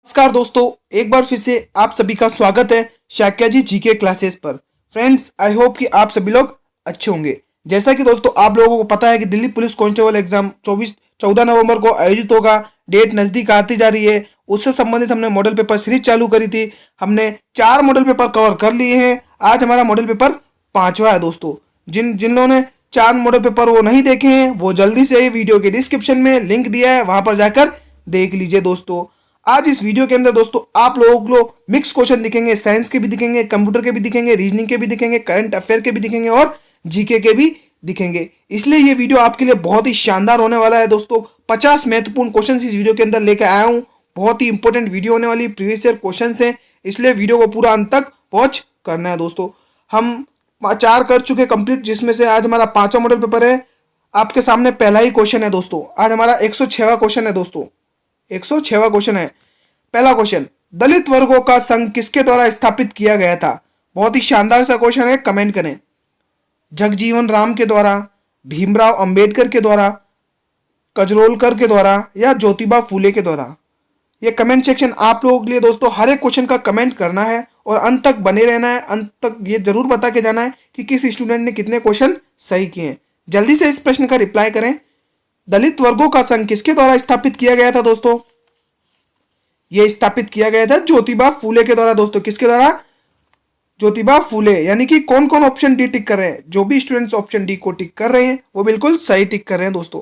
नमस्कार दोस्तों, एक बार फिर से आप सभी का स्वागत है शाक्या जी जीके क्लासेस पर। फ्रेंड्स, आई होप कि आप सभी लोग अच्छे होंगे। जैसा कि दोस्तों आप लोगों को पता है कि दिल्ली पुलिस कांस्टेबल एग्जाम 14 नवंबर को आयोजित होगा। डेट नज़दीक आती जा रही है। उससे संबंधित हमने मॉडल पेपर सीरीज चालू करी थी। हमने 4 मॉडल पेपर कवर कर लिए हैं। आज हमारा मॉडल पेपर 5वां है दोस्तों। जिन लोगों ने 4 मॉडल पेपर वो नहीं देखे हैं वो जल्दी से वीडियो के डिस्क्रिप्शन में लिंक दिया है, वहां पर जाकर देख लीजिए दोस्तों। आज इस वीडियो के अंदर दोस्तों आप लोगों को मिक्स क्वेश्चन दिखेंगे, साइंस के भी दिखेंगे, कंप्यूटर के भी दिखेंगे, रीजनिंग के भी दिखेंगे, करंट अफेयर के भी दिखेंगे और जीके के भी दिखेंगे। इसलिए ये वीडियो आपके लिए बहुत ही शानदार होने वाला है दोस्तों। 50 महत्वपूर्ण क्वेश्चन इस वीडियो के अंदर लेकर आया हूँ। बहुत ही इंपॉर्टेंट वीडियो होने वाली, प्रीवियस ईयर क्वेश्चन है, इसलिए वीडियो को पूरा अंत तक वॉच करना है दोस्तों। हम 4 कर चुके कंप्लीट, जिसमें से आज हमारा 5वां मॉडल पेपर है। आपके सामने पहला ही क्वेश्चन है दोस्तों। आज हमारा 106वां क्वेश्चन है दोस्तों। 106वां क्वेश्चन है। पहला क्वेश्चन, दलित वर्गों का संघ किसके द्वारा स्थापित किया गया था? बहुत ही शानदार सा क्वेश्चन है, कमेंट करें। जगजीवन राम के द्वारा, भीमराव अंबेडकर के द्वारा, कजरोलकर के द्वारा या ज्योतिबा फूले के द्वारा? ये कमेंट सेक्शन आप लोगों के लिए दोस्तों। हर एक क्वेश्चन का कमेंट करना है और अंत तक बने रहना है। अंत तक ये जरूर बता के जाना है कि किस स्टूडेंट ने कितने क्वेश्चन सही किए हैं। जल्दी से इस प्रश्न का रिप्लाई करें। दलित वर्गों का संघ किसके द्वारा स्थापित किया गया था दोस्तों? यह स्थापित किया गया था ज्योतिबा फूले के द्वारा दोस्तों। किसके द्वारा? ज्योतिबा फूले। यानी कि कौन कौन ऑप्शन डी टिक कर रहे हैं? जो भी स्टूडेंट्स ऑप्शन डी को टिक कर रहे हैं वो बिल्कुल सही टिक कर रहे हैं दोस्तों।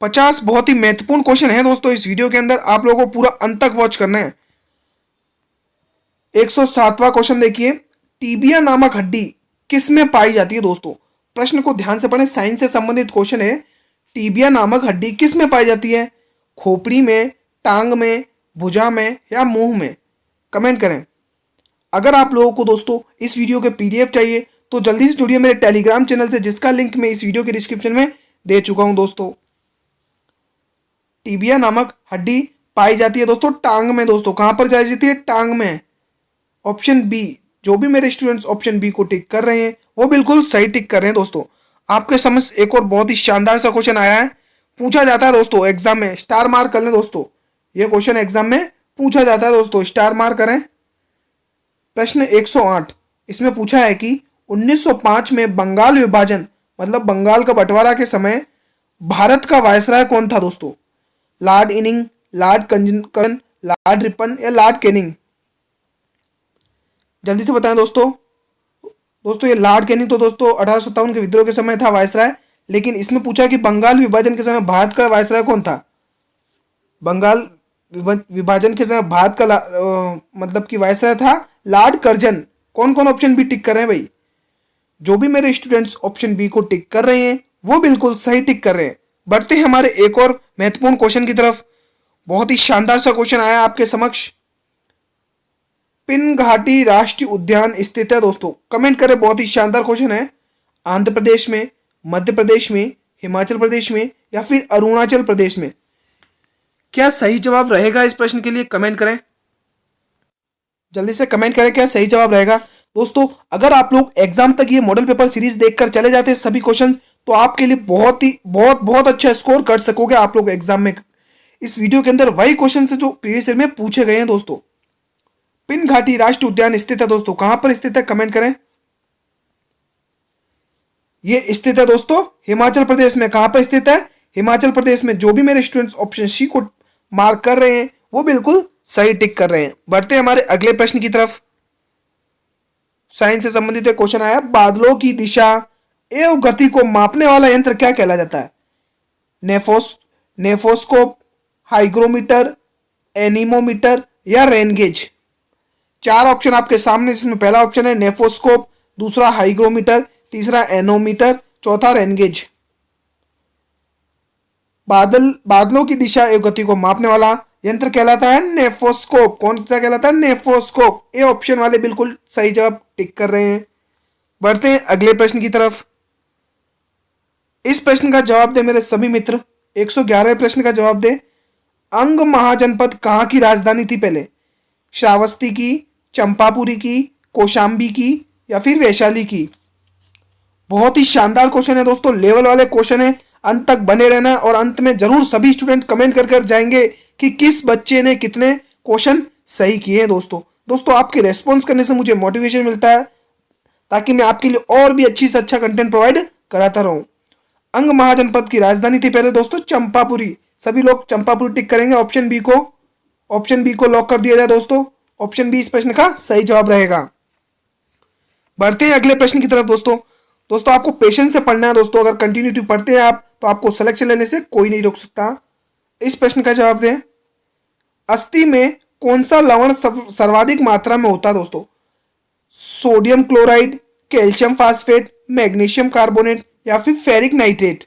50 बहुत ही महत्वपूर्ण क्वेश्चन है दोस्तों इस वीडियो के अंदर। आप लोगों को पूरा अंत तक वॉच करना है। 107वां क्वेश्चन देखिए, टीबिया नामक हड्डी किस में पाई जाती है दोस्तों? प्रश्न को ध्यान से पढ़ें, साइंस से संबंधित क्वेश्चन है। टीबिया नामक हड्डी किस में पाई जाती है? खोपड़ी में, टांग में, भुजा में या मुंह में? कमेंट करें। अगर आप लोगों को दोस्तों इस वीडियो के पीडीएफ चाहिए तो जल्दी से जुड़िए मेरे टेलीग्राम चैनल से, जिसका लिंक मैं इस वीडियो के डिस्क्रिप्शन में दे चुका हूं दोस्तों। टीबिया नामक हड्डी पाई जाती है दोस्तों टांग में दोस्तों। कहां पर पाई जाती है? टांग में। Option B. जो भी मेरे स्टूडेंट्स ऑप्शन बी को टिक कर रहे हैं वो बिल्कुल सही टिक कर रहे हैं दोस्तों। आपके समझ एक और बहुत ही शानदार सा क्वेश्चन आया है, पूछा जाता है दोस्तों एग्जाम में। स्टार मार्क कर लें दोस्तों, ये क्वेश्चन एग्जाम में पूछा जाता है दोस्तों, स्टार मार्क करें। प्रश्न 108, इसमें पूछा है कि 1905 में बंगाल विभाजन मतलब बंगाल का बंटवारा के समय भारत का वायसराय कौन था दोस्तों? Lord inning, Lord Curzon, Lord Ripon या लॉर्ड कैनिंग? जल्दी से बताएं दोस्तों। दोस्तों ये लॉर्ड कैनिंग तो दोस्तों 1857 के विद्रोह के समय था वायसराय, लेकिन इसमें पूछा कि बंगाल विभाजन के समय भारत का वायसराय कौन था? बंगाल विभाजन के समय भारत का मतलब कि वायसराय था लॉर्ड कर्जन। कौन कौन ऑप्शन बी टिक कर रहे हैं भाई? जो भी मेरे स्टूडेंट्स ऑप्शन बी को टिक कर रहे हैं वो बिल्कुल सही टिक कर रहे हैं। बढ़ते हैं हमारे एक और महत्वपूर्ण क्वेश्चन की तरफ। बहुत ही शानदार सा क्वेश्चन आया आपके समक्ष। पिन घाटी राष्ट्रीय उद्यान स्थित है दोस्तों। कमेंट करें। बहुत ही शानदार क्वेश्चन है। आंध्र प्रदेश में, मध्य प्रदेश में, हिमाचल प्रदेश में या फिर अरुणाचल प्रदेश में? क्या सही जवाब रहेगा इस प्रश्न के लिए? कमेंट करें। जल्दी से कमेंट करें क्या सही जवाब रहेगा दोस्तों। अगर आप लोग एग्जाम तक ये मॉडल पेपर सीरीज देखकर चले जाते हैं सभी क्वेश्चन, तो आपके लिए बहुत अच्छा स्कोर कर सकोगे आप लोग एग्जाम में। इस वीडियो के अंदर वही क्वेश्चन है जो प्रीवियस ईयर में पूछे गए हैं दोस्तों। पिन घाटी राष्ट्रीय उद्यान स्थित है दोस्तों। कहां पर स्थित है? कमेंट करें। ये स्थित है दोस्तों हिमाचल प्रदेश में। कहां पर स्थित है? हिमाचल प्रदेश में। जो भी मेरे स्टूडेंट्स ऑप्शन सी को मार्क कर रहे हैं वो बिल्कुल सही टिक कर रहे हैं। बढ़ते हैं हमारे अगले प्रश्न की तरफ। साइंस से संबंधित एक क्वेश्चन आया, बादलों की दिशा एवं गति को मापने वाला यंत्र क्या कहला जाता है? नेफोस्कोप, हाइग्रोमीटर, एनीमोमीटर या रेनगेज? 4 ऑप्शन आपके सामने, जिसमें पहला ऑप्शन है नेफोस्कोप, दूसरा हाइग्रोमीटर, तीसरा एनोमीटर, चौथा रेनगेज। बादलों की दिशा एवं गति को मापने वाला यंत्र कहलाता है नेफोस्कोप। कौन सा कहलाता है? नेफोस्कोप। ये ऑप्शन वाले बिल्कुल सही जवाब टिक कर रहे हैं। बढ़ते हैं अगले प्रश्न की तरफ। इस प्रश्न का जवाब दे मेरे सभी मित्र। 111वें प्रश्न का जवाब दे। अंग महाजनपद कहाँ की राजधानी थी पहले? श्रावस्ती की, चंपापुरी की, कौशाम्बी की या फिर वैशाली की? बहुत ही शानदार क्वेश्चन है दोस्तों, लेवल वाले क्वेश्चन है। अंत तक बने रहना और अंत में जरूर सभी स्टूडेंट कमेंट कर जाएंगे कि किस बच्चे ने कितने क्वेश्चन सही किए हैं दोस्तों। दोस्तों आपके रेस्पॉन्स करने से मुझे मोटिवेशन मिलता है ताकि मैं आपके लिए और भी अच्छी से अच्छा कंटेंट प्रोवाइड कराता रहूं। अंग महाजनपद की राजधानी थी पहले दोस्तों चंपापुरी। सभी लोग चंपापुरी टिक करेंगे ऑप्शन बी को। ऑप्शन बी को लॉक कर दिया जाए दोस्तों। ऑप्शन बी इस प्रश्न का सही जवाब रहेगा। बढ़ते हैं अगले प्रश्न की तरफ दोस्तों। दोस्तों आपको पेशेंस से पढ़ना है दोस्तों। अगर कंटिन्यूटी पढ़ते हैं आप तो आपको सिलेक्शन लेने से कोई नहीं रोक सकता। इस प्रश्न का जवाब दें। अस्थि में कौन सा लवण सर्वाधिक मात्रा में होता है दोस्तों? Sodium chloride, calcium phosphate, magnesium carbonate या फिर फेरिक नाइट्रेट?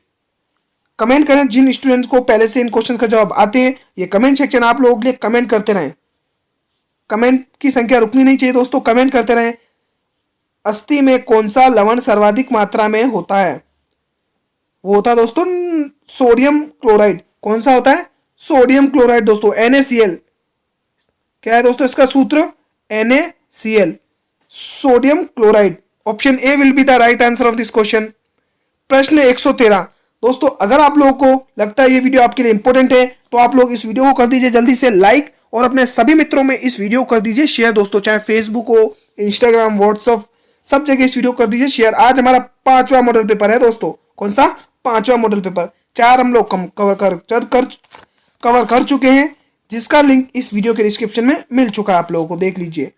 कमेंट करें। जिन स्टूडेंट्स को पहले से इन क्वेश्चन का जवाब आते हैं, ये कमेंट सेक्शन आप लोगों के लिए कमेंट करते रहें। कमेंट की संख्या रुकनी नहीं चाहिए दोस्तों, कमेंट करते रहें। अस्थि में कौन सा लवण सर्वाधिक मात्रा में होता है? वो होता है दोस्तों सोडियम क्लोराइड। कौन सा होता है? सोडियम क्लोराइड दोस्तों, NaCl। क्या है दोस्तों इसका सूत्र? NaCl, sodium chloride. Option A will be the right answer of this question. प्रश्न 113 दोस्तों, अगर आप लोगों को लगता है ये वीडियो आपके लिए इंपॉर्टेंट है तो आप लोग इस वीडियो को कर दीजिए जल्दी से लाइक और अपने सभी मित्रों में इस वीडियो को कर दीजिए शेयर दोस्तों। चाहे फेसबुक हो, इंस्टाग्राम, व्हाट्सएप, सब जगह इस वीडियो को कर दीजिए शेयर। आज हमारा 5वां मॉडल पेपर है दोस्तों। कौन सा? 5वां मॉडल पेपर। 4 हम लोग कवर कर चुके हैं, जिसका लिंक इस वीडियो के डिस्क्रिप्शन में मिल चुका है, आप लोगों को देख लीजिए।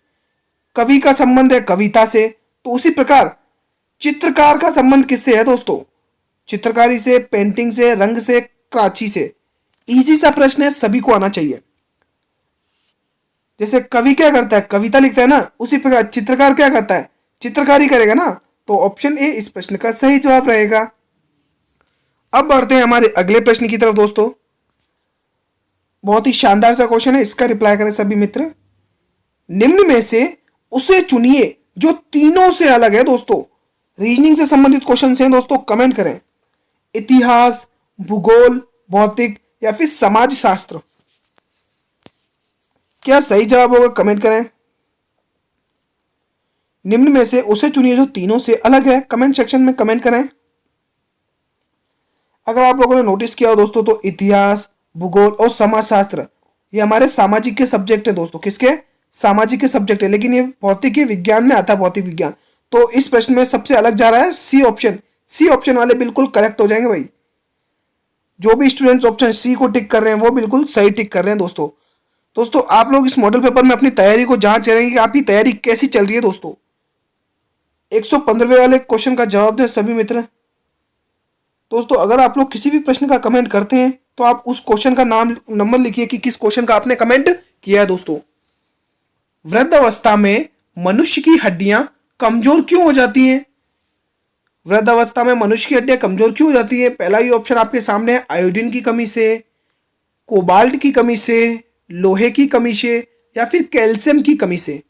कवि का संबंध है कविता से, तो उसी प्रकार चित्रकार का संबंध किससे है दोस्तों? चित्रकारी से, पेंटिंग से, रंग से, क्राची से। इजी सा प्रश्न है, सभी को आना चाहिए। जैसे कवि क्या करता है? कविता लिखता है ना, उसी प्रकार चित्रकार क्या करता है? चित्रकारी करेगा ना। तो ऑप्शन ए इस प्रश्न का सही जवाब रहेगा। अब बढ़ते हैं हमारे अगले प्रश्न की तरफ दोस्तों। बहुत ही शानदार सा क्वेश्चन है, इसका रिप्लाई करें सभी मित्र। निम्न में से उसे चुनिए जो तीनों से अलग है दोस्तों। रीजनिंग से संबंधित क्वेश्चन हैं दोस्तों, कमेंट करें। इतिहास, भूगोल, भौतिक या फिर समाज शास्त्र? क्या सही जवाब होगा? कमेंट करें। निम्न में से उसे चुनिए जो तीनों से अलग है, कमेंट सेक्शन में कमेंट करें। अगर आप लोगों ने नोटिस किया हो दोस्तों तो इतिहास, भूगोल और समाजशास्त्र ये हमारे सामाजिक के सब्जेक्ट है दोस्तों। किसके? सामाजिक के सब्जेक्ट है, लेकिन ये भौतिक विज्ञान में आता है, भौतिक विज्ञान। तो इस प्रश्न में सबसे अलग जा रहा है सी ऑप्शन। सी ऑप्शन वाले बिल्कुल करेक्ट हो जाएंगे भाई। जो भी स्टूडेंट्स ऑप्शन सी को टिक कर रहे हैं वो बिल्कुल सही टिक कर रहे हैं दोस्तों। दोस्तों आप लोग इस मॉडल पेपर में अपनी तैयारी को जांच करेंगे कि आपकी तैयारी कैसी चल रही है दोस्तों। 115वें वाले क्वेश्चन का जवाब दें सभी मित्र। दोस्तों अगर आप लोग किसी भी प्रश्न का कमेंट करते हैं तो आप उस क्वेश्चन का नाम नंबर लिखिए कि किस क्वेश्चन का आपने कमेंट किया है दोस्तों। वृद्ध अवस्था में मनुष्य की हड्डियां कमजोर क्यों हो जाती हैं? वृद्ध अवस्था में मनुष्य की हड्डियां कमजोर क्यों हो जाती है? पहला ही ऑप्शन आपके सामने है, आयोडीन की कमी से, कोबाल्ट की कमी से, लोहे की कमी से या फिर कैल्शियम की कमी से।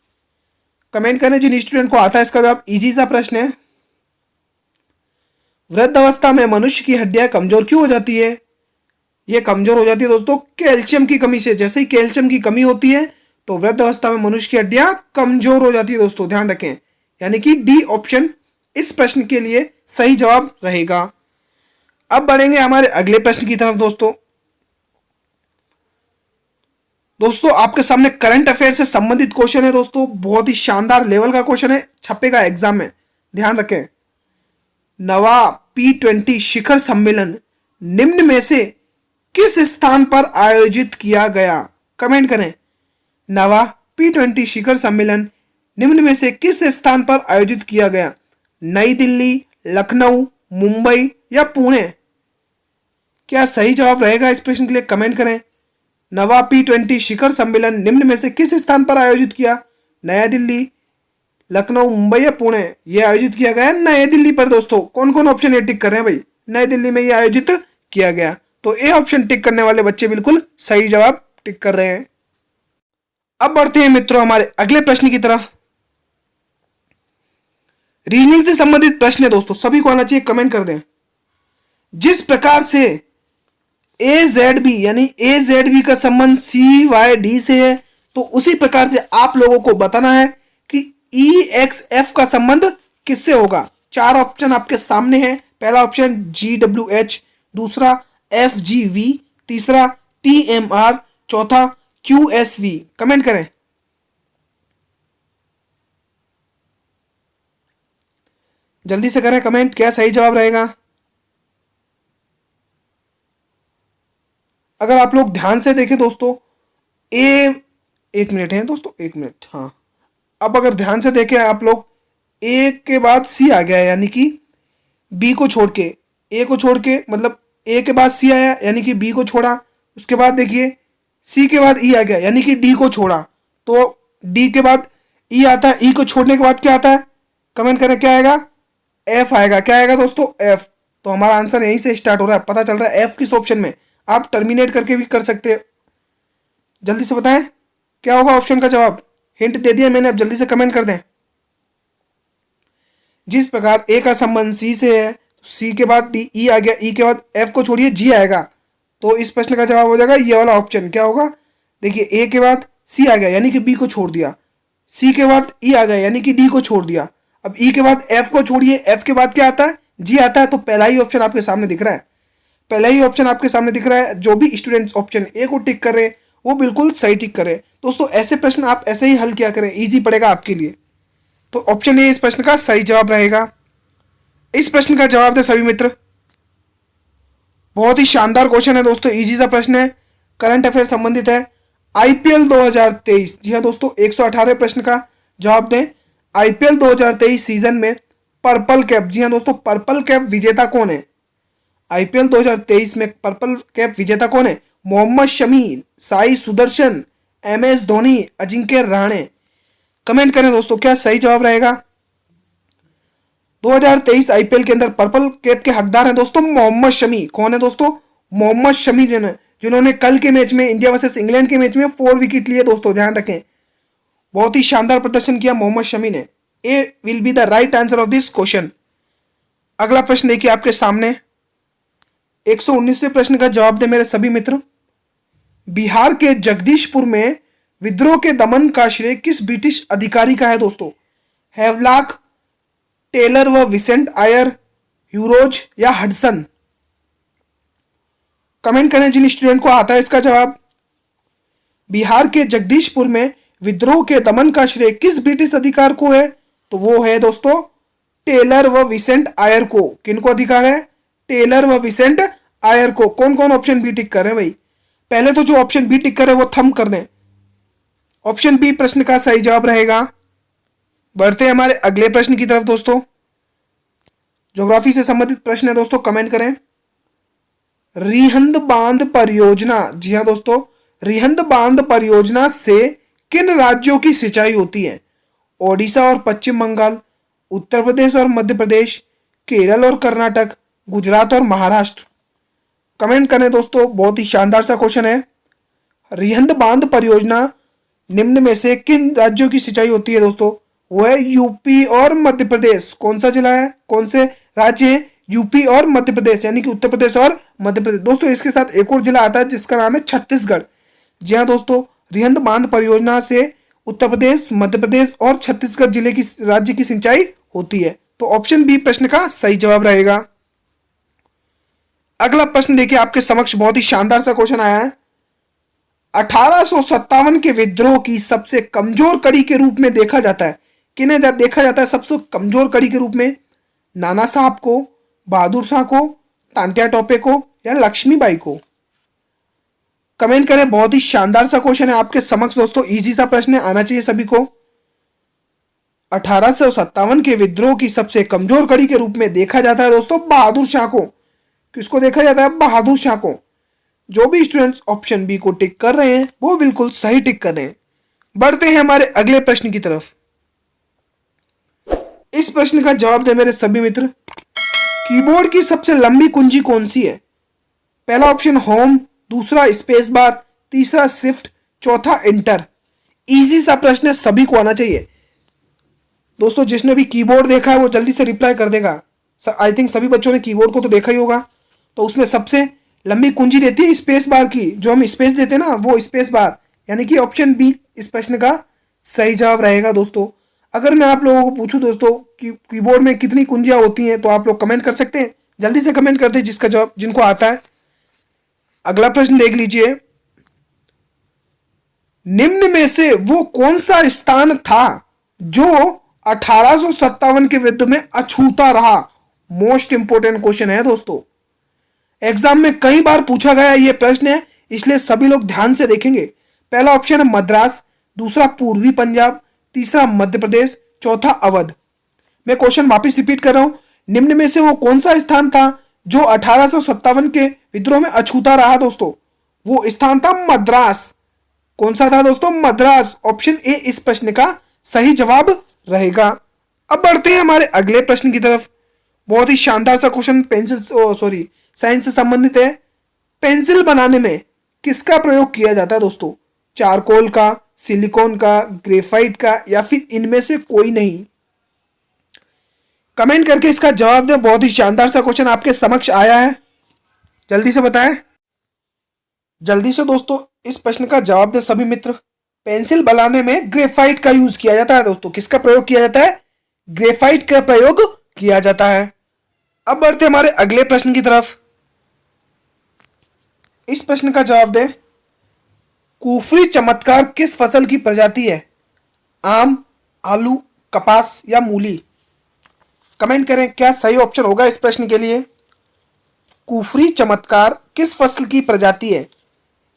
कमेंट करें जिन स्टूडेंट को आता है इसका जवाब। इजी सा प्रश्न है। वृद्ध अवस्था में मनुष्य की हड्डियां कमजोर क्यों हो जाती है? यह कमजोर हो जाती है दोस्तों कैल्शियम की कमी से। जैसे ही कैल्शियम की कमी होती है तो वृद्ध अवस्था में मनुष्य की हड्डियां कमजोर हो जाती है दोस्तों, ध्यान रखें। यानी कि डी ऑप्शन इस प्रश्न के लिए सही जवाब रहेगा। अब बढ़ेंगे हमारे अगले प्रश्न की तरफ दोस्तों। दोस्तों आपके सामने करंट अफेयर से संबंधित क्वेश्चन है दोस्तों। बहुत ही शानदार लेवल का क्वेश्चन है, छपेगा एग्जाम में, ध्यान रखें। नवा P20 शिखर सम्मेलन निम्न में से किस स्थान पर आयोजित किया गया? कमेंट करें। नवा P20 शिखर सम्मेलन निम्न में से किस स्थान पर आयोजित किया गया? नई दिल्ली, लखनऊ, मुंबई या पुणे? क्या सही जवाब रहेगा इस प्रश्न के लिए? कमेंट करें। नवा P20 शिखर सम्मेलन निम्न में से किस स्थान पर आयोजित किया? नया दिल्ली, लखनऊ, मुंबई या पुणे? यह आयोजित किया गया नई दिल्ली पर दोस्तों। कौन कौन ऑप्शन ए टिक कर रहे हैं भाई? नई दिल्ली में यह आयोजित किया गया। तो ए ऑप्शन टिक करने वाले बच्चे बिल्कुल सही जवाब टिक कर रहे हैं। अब बढ़ते हैं मित्रों हमारे अगले प्रश्न की तरफ। रीजनिंग से संबंधित प्रश्न है दोस्तों, सभी को आना चाहिए, कमेंट कर दें। जिस प्रकार से AZB यानी AZB का संबंध CYD से है, तो उसी प्रकार से आप लोगों को बताना है कि EXF का संबंध किससे होगा। 4 ऑप्शन आपके सामने हैं। पहला ऑप्शन GWH, दूसरा FGV, तीसरा TMR, चौथा QSV। कमेंट करें। जल्दी से करें कमेंट, क्या सही जवाब रहेगा। अगर आप लोग ध्यान से देखें दोस्तों, ए, 1 मिनट है दोस्तों, 1 मिनट, हाँ। अब अगर ध्यान से देखें आप लोग, ए के बाद सी आ गया, यानी कि बी को छोड़ के, ए को छोड़ के, मतलब ए के बाद सी आया यानी कि बी को छोड़ा। उसके बाद देखिए सी के बाद ई आ गया यानी कि डी को छोड़ा। तो डी के बाद ई आता है, ई को छोड़ने के बाद क्या आता है, कमेंट करें क्या आएगा, एफ आएगा। क्या आएगा दोस्तों, एफ। तो हमारा आंसर यहीं से स्टार्ट हो रहा है, पता चल रहा है एफ किस ऑप्शन में। आप टर्मिनेट करके भी कर सकते हैं। जल्दी से बताएं क्या होगा ऑप्शन का जवाब। हिंट दे दिया मैंने, अब जल्दी से कमेंट कर दें। जिस प्रकार ए का संबंध सी से है, सी के बाद डी, ई आ गया, ई के बाद एफ को छोड़िए जी आएगा। तो इस प्रश्न का जवाब हो जाएगा ये वाला ऑप्शन। क्या होगा, देखिए ए के बाद सी आ गया यानी कि बी को छोड़ दिया, सी के बाद ई आ गया यानी कि डी को छोड़ दिया। अब ई के बाद एफ को छोड़िए, एफ के बाद क्या आता है, जी आता है। तो पहला ही ऑप्शन आपके सामने दिख रहा है, पहला ही ऑप्शन आपके सामने दिख रहा है। जो भी स्टूडेंट्स ऑप्शन ए को टिक कर रहे हैं वो बिल्कुल सही टिक करें। दोस्तों ऐसे प्रश्न आप ऐसे ही हल किया करें, इजी पड़ेगा आपके लिए। तो ऑप्शन ए इस प्रश्न का सही जवाब रहेगा। इस प्रश्न का जवाब दे सभी मित्र। बहुत ही शानदार क्वेश्चन है दोस्तों, इजी सा प्रश्न है, करंट अफेयर संबंधित है। आईपीएल 2023, जी हाँ दोस्तों, 118 प्रश्न का जवाब दें। आईपीएल 2023 सीजन में पर्पल कैप, जी हाँ दोस्तों, पर्पल कैप विजेता कौन है। आईपीएल 2023 में पर्पल कैप विजेता कौन है। मोहम्मद शमी, साई सुदर्शन, एमएस धोनी, अजिंक्य रहाणे। कमेंट करें दोस्तों क्या सही जवाब रहेगा। 2023 आईपीएल के अंदर पर्पल कैप के हकदार हैं दोस्तों मोहम्मद शमी। कौन है दोस्तों, मोहम्मद शमी, जिन्होंने कल के मैच में, इंडिया वर्सेस इंग्लैंड के मैच में 4 विकेट लिए दोस्तों, ध्यान रखें। बहुत ही शानदार प्रदर्शन किया मोहम्मद शमी ने। A will be the right answer of this question. अगला प्रश्न देखिए आपके सामने, 119वें प्रश्न का जवाब दे मेरे सभी मित्र। बिहार के जगदीशपुर में विद्रोह के दमन का श्रेय किस ब्रिटिश अधिकारी का है दोस्तों। हैवलॉक, टेलर व विसेंट आयर, ह्यूरोज या हडसन। कमेंट करें जिन स्टूडेंट को आता है इसका जवाब। बिहार के जगदीशपुर में विद्रोह के दमन का श्रेय किस ब्रिटिश अधिकार को है, तो वो है दोस्तों टेलर व विसेंट आयर को। किनको अधिकार है, टेलर व विसेंट आयर को। कौन कौन ऑप्शन बी टिक कर रहे हैं भाई, पहले तो जो ऑप्शन बी टिक करे वो थंब कर दें। ऑप्शन बी प्रश्न का सही जवाब रहेगा। बढ़ते हैं हमारे अगले प्रश्न की तरफ दोस्तों। ज्योग्राफी से संबंधित प्रश्न है दोस्तों, कमेंट करें। रिहंद बांध परियोजना, जी हाँ दोस्तों, रिहंद बांध परियोजना से किन राज्यों की सिंचाई होती है। ओडिशा और पश्चिम बंगाल, उत्तर प्रदेश और मध्य प्रदेश, केरल और कर्नाटक, गुजरात और महाराष्ट्र। कमेंट करें दोस्तों, बहुत ही शानदार सा क्वेश्चन है। रिहंद बांध परियोजना निम्न में से किन राज्यों की सिंचाई होती है दोस्तों, वो है यूपी और मध्य प्रदेश। कौन सा जिला है, कौन से राज्य है, यूपी और मध्य प्रदेश, यानी कि उत्तर प्रदेश और मध्य प्रदेश। दोस्तों इसके साथ एक और जिला आता है जिसका नाम है छत्तीसगढ़। जी हाँ दोस्तों, रिहंद बांध परियोजना से उत्तर प्रदेश, मध्य प्रदेश और छत्तीसगढ़ जिले की राज्य की सिंचाई होती है। तो ऑप्शन बी प्रश्न का सही जवाब रहेगा। अगला प्रश्न देखिए आपके समक्ष, बहुत ही शानदार सा क्वेश्चन आया है। 1857 के विद्रोह की सबसे कमजोर कड़ी के रूप में देखा जाता है, किन्हें देखा जाता है सबसे कमजोर कड़ी के रूप में। नाना साहब को, बहादुर शाह को, तांत्या टोपे को या लक्ष्मीबाई को। कमेंट करें, बहुत ही शानदार सा क्वेश्चन है आपके समक्ष दोस्तों, इजी सा प्रश्न है, आना चाहिए सभी को। 1857 के विद्रोह की सबसे कमजोर कड़ी के रूप में देखा जाता है दोस्तों बहादुर शाह को। किसको देखा जाता है, बहादुर शाह को। जो भी स्टूडेंट्स ऑप्शन बी को टिक कर रहे हैं वो बिल्कुल सही टिक कर रहे हैं। बढ़ते हैं हमारे अगले प्रश्न की तरफ। इस प्रश्न का जवाब दे मेरे सभी मित्र। कीबोर्ड की सबसे लंबी कुंजी कौन सी है। पहला ऑप्शन होम, दूसरा स्पेस बार, तीसरा शिफ्ट, चौथा एंटर। इजी सा प्रश्न है, सभी को आना चाहिए दोस्तों। जिसने भी कीबोर्ड देखा है वो जल्दी से रिप्लाई कर देगा। आई थिंक सभी बच्चों ने कीबोर्ड को तो देखा ही होगा। तो उसमें सबसे लंबी कुंजी रहती है स्पेस बार की, जो हम स्पेस देते हैं ना, वो स्पेस बार, यानी कि ऑप्शन बी इस प्रश्न का सही जवाब रहेगा दोस्तों। अगर मैं आप लोगों को पूछूं दोस्तों कि कीबोर्ड में कितनी कुंजियां होती हैं, तो आप लोग कमेंट कर सकते हैं, जल्दी से कमेंट कर दे जिसका जवाब, जिनको आता है। अगला प्रश्न देख लीजिए। निम्न में से वो कौन सा स्थान था जो 1857 के विरुद्ध में अछूता रहा? मोस्ट इंपोर्टेंट क्वेश्चन है दोस्तों, एग्जाम में कई बार पूछा गया ये प्रश्न है, इसलिए सभी लोग ध्यान से देखेंगे। पहला ऑप्शन है मद्रास, दूसरा पूर्वी पंजाब, तीसरा मध्य प्रदेश, चौथा अवध। मैं क्वेश्चन वापस रिपीट कर रहा हूं, निम्न में से वो कौन सा स्थान था जो 1857 के विद्रोह में अछूता रहा दोस्तों? वो स्थान था मद्रास। कौन सा था दोस्तों? मद्रास। ऑप्शन ए इस प्रश्न का सही जवाब रहेगा। अब बढ़ते हैं हमारे अगले प्रश्न की तरफ। बहुत ही शानदार सा क्वेश्चन साइंस से संबंधित है। पेंसिल बनाने में किसका प्रयोग किया जाता है दोस्तों? चारकोल का, सिलिकॉन का, ग्रेफाइट का, या फिर इनमें से कोई नहीं? कमेंट करके इसका जवाब दें। बहुत ही शानदार सा क्वेश्चन आपके समक्ष आया है, जल्दी से बताएं। जल्दी से दोस्तों इस प्रश्न का जवाब दें सभी मित्र। पेंसिल बनाने में ग्रेफाइट का यूज किया जाता है दोस्तों। किसका प्रयोग किया जाता है? ग्रेफाइट का प्रयोग किया जाता है। अब बढ़ते हमारे अगले प्रश्न की तरफ। इस प्रश्न का जवाब दें। कुफरी चमत्कार किस फसल की प्रजाति है? आम, आलू, कपास या मूली? कमेंट करें क्या सही ऑप्शन होगा इस प्रश्न के लिए। कुफरी चमत्कार किस फसल की प्रजाति है?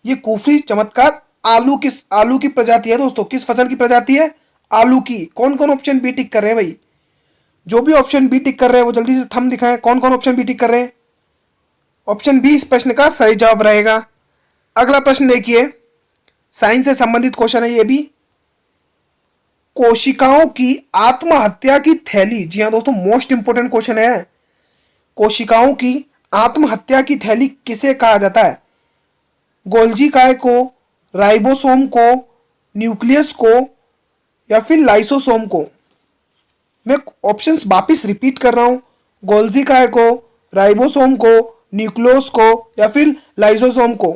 ये कुफरी चमत्कार आलू की प्रजाति है दोस्तों। किस फसल की प्रजाति है? आलू की। कौन कौन ऑप्शन बी टिक कर रहे हैं भाई? जो भी ऑप्शन बी टिक कर रहे हैं वो जल्दी से थंब दिखाएं। कौन कौन ऑप्शन बी टिक कर रहे हैं? ऑप्शन बी इस प्रश्न का सही जवाब रहेगा। अगला प्रश्न देखिए, साइंस से संबंधित क्वेश्चन है ये भी। कोशिकाओं की आत्महत्या की थैली, जी हाँ दोस्तों मोस्ट इंपोर्टेंट क्वेश्चन है। कोशिकाओं की आत्महत्या की थैली किसे कहा जाता है? गोल्जी काय को, राइबोसोम को, न्यूक्लियस को, या फिर लाइसोसोम को? मैं ऑप्शंस वापिस रिपीट कर रहा हूं। गोल्जी काय को, राइबोसोम को, न्यूक्लियस को, या फिर लाइसोसोम को?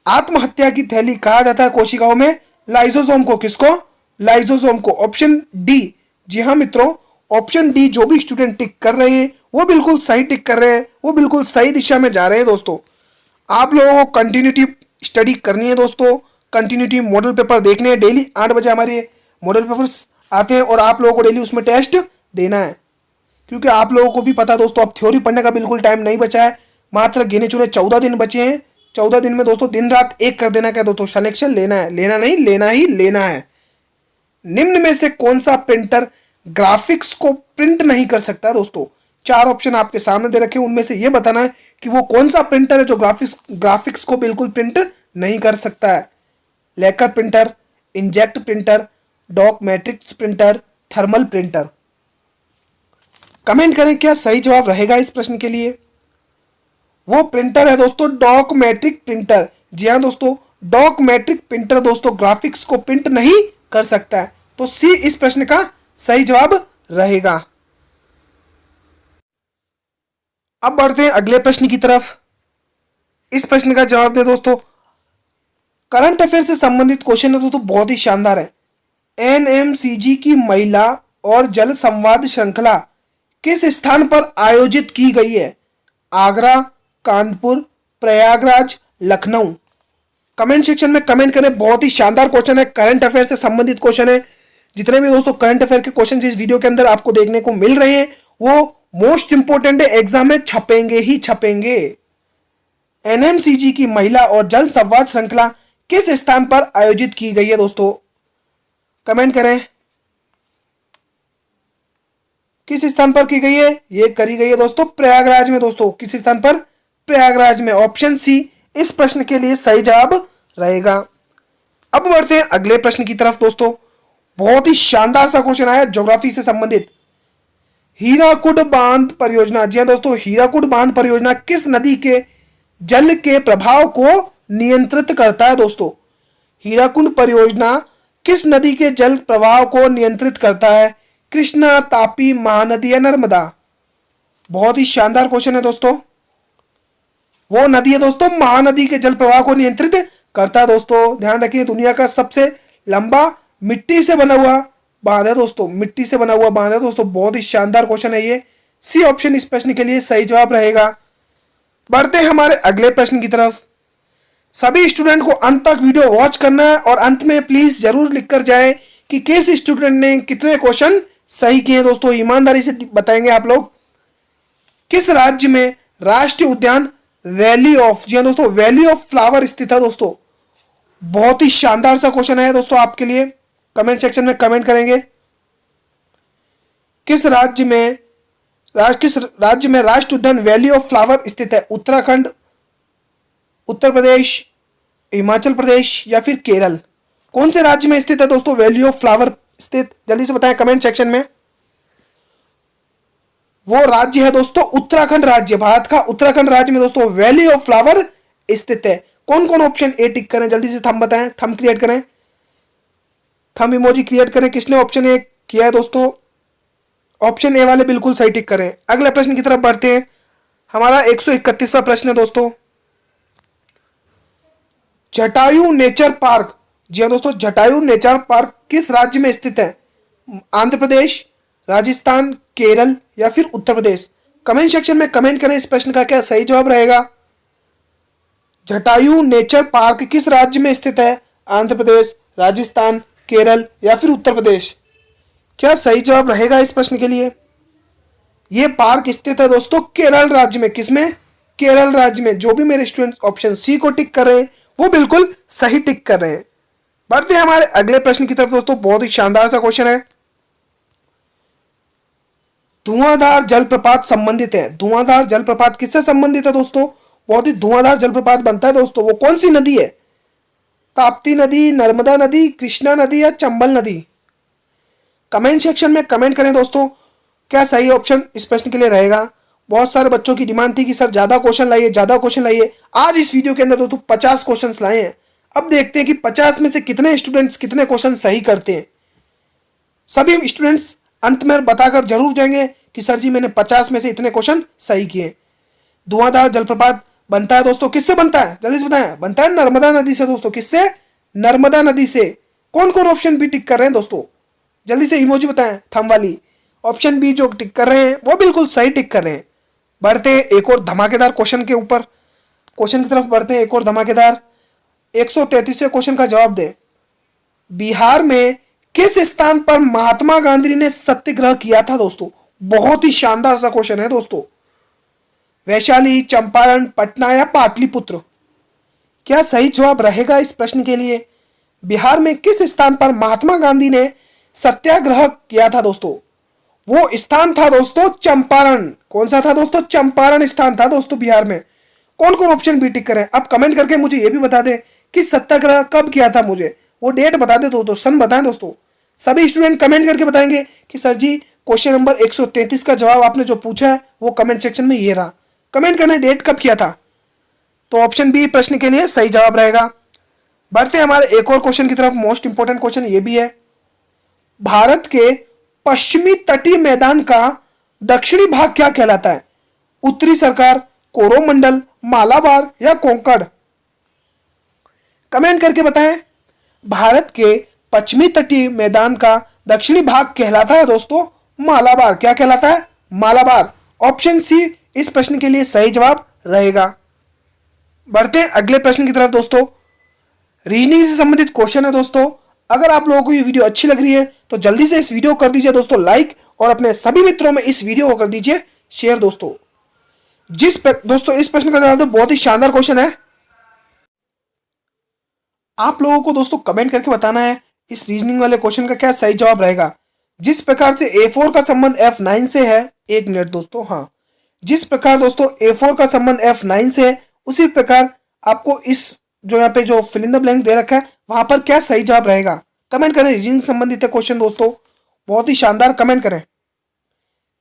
आत्महत्या की थैली कहा जाता है कोशिकाओं में लाइसोसोम को। किसको? लाइसोसोम को। Option D. जी हाँ मित्रों, ऑप्शन डी जो भी स्टूडेंट टिक कर रहे हैं वो बिल्कुल सही टिक कर रहे हैं, वो बिल्कुल सही दिशा में जा रहे हैं दोस्तों। आप लोगों को कंटिन्यूटी स्टडी करनी है दोस्तों, कंटिन्यूटी मॉडल पेपर देखने हैं। डेली 8 बजे हमारे मॉडल पेपर्स आते हैं और आप लोगों को डेली उसमें टेस्ट देना है, क्योंकि आप लोगों को भी पता है दोस्तों अब थ्योरी पढ़ने का बिल्कुल टाइम नहीं बचा है। मात्र गिने चुने 14 दिन बचे हैं। 14 दिन में दोस्तों दिन रात एक कर देना क्या दोस्तों? सिलेक्शन लेना है, लेना नहीं लेना ही लेना है। निम्न में से कौन सा प्रिंटर ग्राफिक्स को प्रिंट नहीं कर सकता दोस्तों? 4 ऑप्शन आपके सामने दे रखे हैं, उनमें से यह बताना है कि वो कौन सा प्रिंटर है जो ग्राफिक्स को बिल्कुल प्रिंट नहीं कर सकता है। लेकर printer, inkjet printer, dot matrix printer, thermal printer? Comment करें क्या सही जवाब रहेगा इस प्रश्न के लिए। वो प्रिंटर है दोस्तों डॉक मैट्रिक प्रिंटर। जी हाँ दोस्तों, डॉक मैट्रिक प्रिंटर दोस्तों ग्राफिक्स को प्रिंट नहीं कर सकता है, तो सी इस प्रश्न का सही जवाब रहेगा। अब बढ़ते हैं अगले प्रश्न की तरफ। इस प्रश्न का जवाब दे दोस्तों। करंट अफेयर से संबंधित क्वेश्चन है दोस्तों, बहुत ही शानदार है। एनएमसीजी की महिला और जल संवाद श्रृंखला किस स्थान पर आयोजित की गई है? आगरा, कानपुर, प्रयागराज, लखनऊ? कमेंट सेक्शन में कमेंट करें। बहुत ही शानदार क्वेश्चन है, करंट अफेयर से संबंधित क्वेश्चन है। जितने भी दोस्तों करंट अफेयर के क्वेश्चन इस वीडियो के अंदर आपको देखने को मिल रहे हैं वो मोस्ट इंपोर्टेंट है, एग्जाम में छपेंगे ही छपेंगे। एनएमसीजी की महिला और जल संवाद श्रृंखला किस स्थान पर आयोजित की गई है दोस्तों? कमेंट करें किस स्थान पर की गई है। ये करी गई है दोस्तों प्रयागराज में दोस्तों। किस स्थान पर? प्रयागराज में। ऑप्शन सी इस प्रश्न के लिए सही जवाब रहेगा। अब बढ़ते हैं अगले प्रश्न की तरफ दोस्तों। बहुत ही शानदार सा क्वेश्चन आया ज्योग्राफी से संबंधित। हीराकुड बांध परियोजना, जी हाँ दोस्तों, हीराकुड बांध परियोजना किस नदी के जल के प्रभाव को नियंत्रित करता है दोस्तों? हीराकुंड परियोजना किस नदी के जल प्रवाह को नियंत्रित करता है? कृष्णा, तापी, महानदी या नर्मदा? बहुत ही शानदार क्वेश्चन है दोस्तों। वो नदी है दोस्तों महानदी के जल प्रवाह को नियंत्रित करता है दोस्तों। ध्यान रखिए दुनिया का सबसे लंबा मिट्टी से बना हुआ बांध है दोस्तों, मिट्टी से बना हुआ बांध है दोस्तों। बहुत ही शानदार क्वेश्चन है ये। सी ऑप्शन इस प्रश्न के लिए सही जवाब रहेगा। बढ़ते हैं हमारे अगले प्रश्न की तरफ। सभी स्टूडेंट को अंत तक वीडियो वॉच करना है और अंत में प्लीज जरूर लिख कर जाए कि किस स्टूडेंट ने कितने क्वेश्चन सही किए दोस्तों, ईमानदारी से बताएंगे आप लोग। किस राज्य में राष्ट्रीय उद्यान वैली ऑफ, जी हाँ दोस्तों, वैली ऑफ फ्लावर स्थित है दोस्तों। बहुत ही शानदार सा क्वेश्चन है दोस्तों आपके लिए, कमेंट सेक्शन में कमेंट करेंगे। किस राज्य में राष्ट्रीय उद्यान वैली ऑफ फ्लावर स्थित है? उत्तराखंड, उत्तर प्रदेश, हिमाचल प्रदेश या फिर केरल? कौन से राज्य में स्थित है दोस्तों वैली ऑफ फ्लावर स्थित? जल्दी से बताएं कमेंट सेक्शन में। वो राज्य है दोस्तों उत्तराखंड राज्य, भारत का उत्तराखंड राज्य में दोस्तों वैली ऑफ फ्लावर स्थित है। कौन कौन ऑप्शन ए टिक करें? जल्दी से थंब बताएं, थंब क्रिएट करें, थंब इमोजी क्रिएट करें। किसने ऑप्शन ए किया है दोस्तों? ऑप्शन ए वाले बिल्कुल सही टिक करें। अगले प्रश्न की तरफ बढ़ते हैं। हमारा 131वां प्रश्न है दोस्तों, जटायु नेचर पार्क, जी हाँ दोस्तों, जटायु नेचर पार्क किस राज्य में स्थित है? आंध्र प्रदेश, राजस्थान, केरल या फिर उत्तर प्रदेश? कमेंट सेक्शन में कमेंट करें इस प्रश्न का क्या सही जवाब रहेगा। जटायु नेचर पार्क किस राज्य में स्थित है? आंध्र प्रदेश, राजस्थान, केरल या फिर उत्तर प्रदेश? क्या सही जवाब रहेगा इस प्रश्न के लिए? यह पार्क स्थित है दोस्तों केरल राज्य में। किसमें? केरल राज्य में। जो भी मेरे स्टूडेंट ऑप्शन सी को टिक कर रहे हैं वो बिल्कुल सही टिक कर रहे हैं। बढ़ते हैं हमारे अगले प्रश्न की तरफ दोस्तों, बहुत ही शानदार सा क्वेश्चन है। धुआंधार जलप्रपात संबंधित है। धुआंधार जलप्रपात किससे संबंधित है दोस्तों? बहुत ही धुआंधार जलप्रपात बनता है दोस्तों, वो कौन सी नदी है? ताप्ती नदी, नर्मदा नदी, कृष्णा नदी या चंबल नदी? कमेंट सेक्शन में कमेंट करें दोस्तों, क्या सही ऑप्शन इस प्रश्न के लिए रहेगा। बहुत सारे बच्चों की डिमांड थी कि सर ज्यादा क्वेश्चन लाइए, ज्यादा क्वेश्चन लाइए। आज इस वीडियो के अंदर दोस्तों 50 क्वेश्चन लाए हैं। अब देखते हैं कि 50 में से कितने स्टूडेंट्स कितने क्वेश्चन सही करते हैं। सभी स्टूडेंट्स अंत में बताकर जरूर जाएंगे कि सर जी मैंने 50 में से इतने क्वेश्चन सही किए। धुआंधार जलप्रपात बनता है दोस्तों, किससे बनता है? जल्दी से बताएं। बनता है नर्मदा नदी से दोस्तों। किससे? नर्मदा नदी से। कौन कौन ऑप्शन बी टिक कर रहे हैं दोस्तों? जल्दी से इमोजी बताएं थंब वाली। ऑप्शन बी जो टिक कर रहे हैं वो बिल्कुल सही टिक कर रहे हैं। बढ़ते हैं एक और धमाकेदार क्वेश्चन के ऊपर, क्वेश्चन की तरफ बढ़ते हैं। एक और धमाकेदार 133वें क्वेश्चन का जवाब दे। बिहार में किस स्थान पर महात्मा गांधी ने सत्याग्रह किया था दोस्तों? बहुत ही शानदार सा क्वेश्चन है दोस्तों। वैशाली, चंपारण, पटना या पाटलिपुत्र? क्या सही जवाब रहेगा इस प्रश्न के लिए? बिहार में किस स्थान पर महात्मा गांधी ने सत्याग्रह किया था दोस्तों? वो स्थान था दोस्तों चंपारण। कौन सा था दोस्तों? चंपारण स्थान था दोस्तों बिहार में। कौन कौन ऑप्शन बी टिक करें? अब कमेंट करके मुझे ये भी बता दें कि सत्याग्रह कब किया था, मुझे वो डेट बता दे दोस्तों, सन बताएं दोस्तों। सभी स्टूडेंट कमेंट करके बताएंगे कि सर जी क्वेश्चन नंबर 133 का जवाब आपने जो पूछा है वो कमेंट सेक्शन में ये रहा। कमेंट करने डेट कब किया था। तो ऑप्शन बी प्रश्न के लिए सही जवाब रहेगा। बढ़ते हैं हमारे एक और क्वेश्चन की तरफ। मोस्ट इंपोर्टेंट क्वेश्चन ये भी है, भारत के पश्चिमी तटीय मैदान का दक्षिणी भाग क्या कहलाता है? उत्तरी सरकार, कोरोमंडल, मालाबार या कोंकण? कमेंट करके बताएं। भारत के पश्चिमी तटीय मैदान का दक्षिणी भाग कहलाता है दोस्तों मालाबार। क्या कहलाता है? मालाबार। ऑप्शन सी इस प्रश्न के लिए सही जवाब रहेगा। बढ़ते हैं अगले प्रश्न की तरफ दोस्तों। रीजनिंग से संबंधित क्वेश्चन है दोस्तों। अगर आप लोगों को ये वीडियो अच्छी लग रही है तो जल्दी से इस वीडियो को कर दीजिए दोस्तों लाइक, और अपने सभी मित्रों में इस वीडियो को कर दीजिए शेयर दोस्तों। दोस्तों इस प्रश्न का जवाब बहुत ही शानदार क्वेश्चन है। आप लोगों को दोस्तों कमेंट करके बताना है इस रीजनिंग वाले क्वेश्चन का क्या सही जवाब रहेगा। जिस प्रकार से A4 का संबंध F9 से है, एक मिनट दोस्तों, हाँ, जिस प्रकार दोस्तों A4 का संबंध F9 से है उसी प्रकार आपको इस जो यहाँ पे जो फिल इन द ब्लैंक दे रखा है वहां पर क्या सही जवाब रहेगा। कमेंट करें। रीजनिंग संबंधित क्वेश्चन दोस्तों बहुत ही शानदार कमेंट करें।